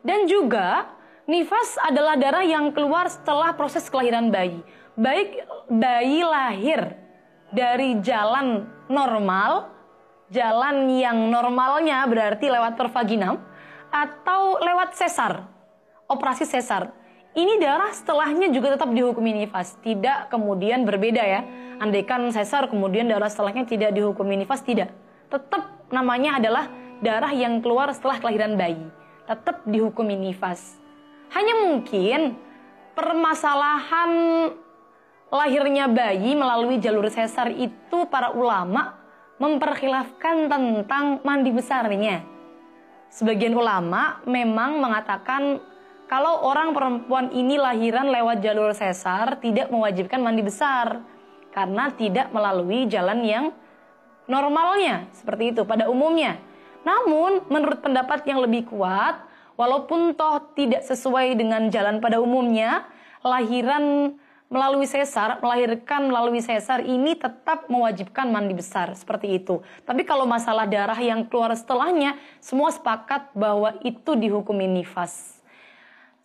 Dan juga nifas adalah darah yang keluar setelah proses kelahiran bayi. Baik bayi lahir dari jalan normal, jalan yang normalnya berarti lewat pervaginam, atau lewat sesar, operasi sesar. Ini darah setelahnya juga tetap dihukumi nifas, tidak kemudian berbeda ya. Andaikan sesar kemudian darah setelahnya tidak dihukumi nifas, tidak. Tetap namanya adalah darah yang keluar setelah kelahiran bayi, tetap dihukumi nifas. Hanya mungkin permasalahan lahirnya bayi melalui jalur sesar itu para ulama memperkhilafkan tentang mandi besarnya. Sebagian ulama memang mengatakan kalau orang perempuan ini lahiran lewat jalur sesar tidak mewajibkan mandi besar karena tidak melalui jalan yang normalnya seperti itu pada umumnya. Namun menurut pendapat yang lebih kuat, walaupun toh tidak sesuai dengan jalan pada umumnya, melahirkan melalui sesar ini tetap mewajibkan mandi besar seperti itu. Tapi kalau masalah darah yang keluar setelahnya, semua sepakat bahwa itu dihukumi nifas.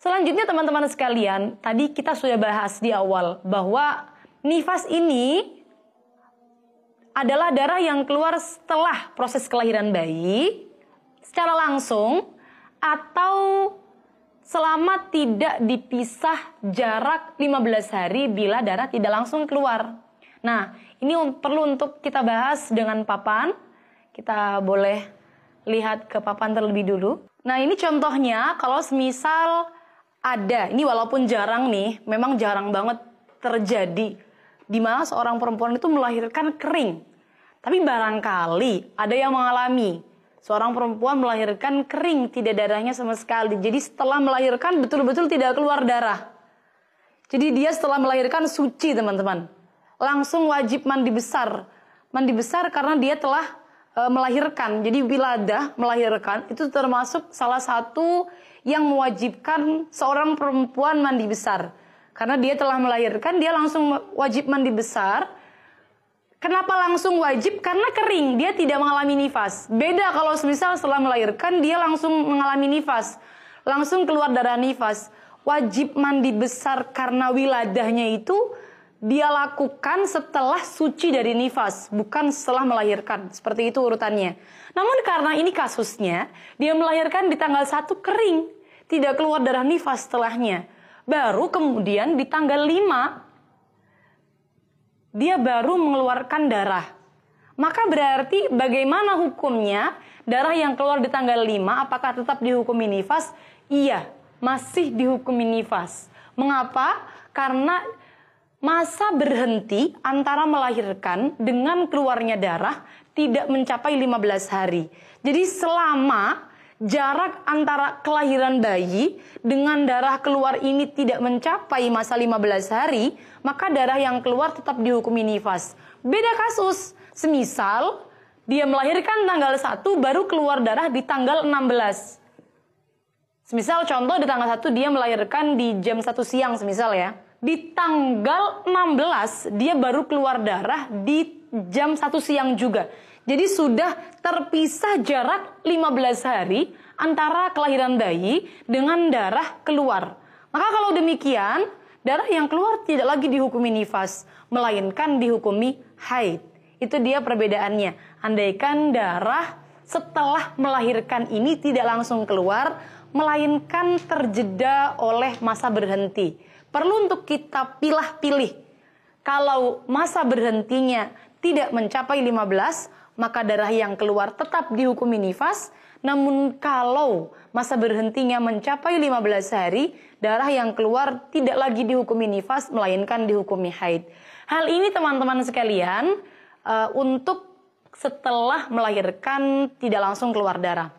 Selanjutnya teman-teman sekalian, tadi kita sudah bahas di awal bahwa nifas ini adalah darah yang keluar setelah proses kelahiran bayi secara langsung atau selama tidak dipisah jarak 15 hari bila darah tidak langsung keluar. Nah, ini perlu untuk kita bahas dengan papan. Kita boleh lihat ke papan terlebih dulu. Nah, ini contohnya kalau semisal ada, ini walaupun jarang nih, memang jarang banget terjadi di mana seorang perempuan itu melahirkan kering. Tapi barangkali ada yang mengalami seorang perempuan melahirkan kering, tidak darahnya sama sekali. Jadi setelah melahirkan betul-betul tidak keluar darah. Jadi dia setelah melahirkan suci teman-teman. Langsung wajib mandi besar. Mandi besar karena dia telah melahirkan. Jadi wiladah melahirkan itu termasuk salah satu yang mewajibkan seorang perempuan mandi besar. Karena dia telah melahirkan, dia langsung wajib mandi besar. Kenapa langsung wajib? Karena kering, dia tidak mengalami nifas. Beda kalau semisal setelah melahirkan, dia langsung mengalami nifas. Langsung keluar darah nifas. Wajib mandi besar karena wiladahnya itu dia lakukan setelah suci dari nifas, bukan setelah melahirkan. Seperti itu urutannya. Namun karena ini kasusnya, dia melahirkan di tanggal 1 kering, tidak keluar darah nifas setelahnya. Baru kemudian di tanggal 5, dia baru mengeluarkan darah. Maka berarti bagaimana hukumnya darah yang keluar di tanggal 5, apakah tetap dihukumi nifas? Iya, masih dihukumi nifas. Mengapa? Karena masa berhenti antara melahirkan dengan keluarnya darah tidak mencapai 15 hari. Jadi selama jarak antara kelahiran bayi dengan darah keluar ini tidak mencapai masa 15 hari, maka darah yang keluar tetap dihukumi nifas. Beda kasus, semisal dia melahirkan tanggal 1 baru keluar darah di tanggal 16. Semisal contoh di tanggal 1 dia melahirkan di jam 1 siang semisal ya. Di tanggal 16 dia baru keluar darah di jam 1 siang juga. Jadi sudah terpisah jarak 15 hari antara kelahiran bayi dengan darah keluar. Maka kalau demikian, darah yang keluar tidak lagi dihukumi nifas, melainkan dihukumi haid. Itu dia perbedaannya. Andaikan darah setelah melahirkan ini tidak langsung keluar, melainkan terjeda oleh masa berhenti. Perlu untuk kita pilih-pilih. Kalau masa berhentinya tidak mencapai 15, maka darah yang keluar tetap dihukumi nifas. Namun kalau masa berhentinya mencapai 15 hari, darah yang keluar tidak lagi dihukumi nifas, melainkan dihukumi haid. Hal ini teman-teman sekalian, untuk setelah melahirkan tidak langsung keluar darah.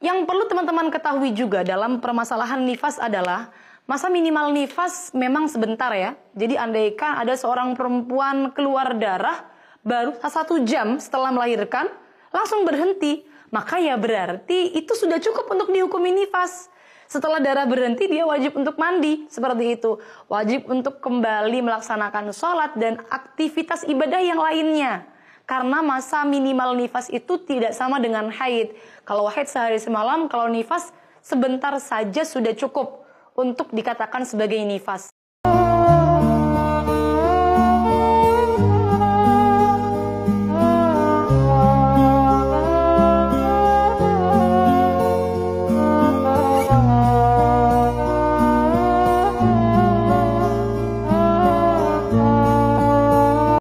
Yang perlu teman-teman ketahui juga dalam permasalahan nifas adalah masa minimal nifas memang sebentar ya. Jadi andaikan ada seorang perempuan keluar darah baru 1 jam setelah melahirkan langsung berhenti, maka ya berarti itu sudah cukup untuk dihukumi nifas. Setelah darah berhenti dia wajib untuk mandi, seperti itu. Wajib untuk kembali melaksanakan sholat dan aktivitas ibadah yang lainnya. Karena masa minimal nifas itu tidak sama dengan haid. Kalau haid sehari semalam, kalau nifas sebentar saja sudah cukup untuk dikatakan sebagai nifas.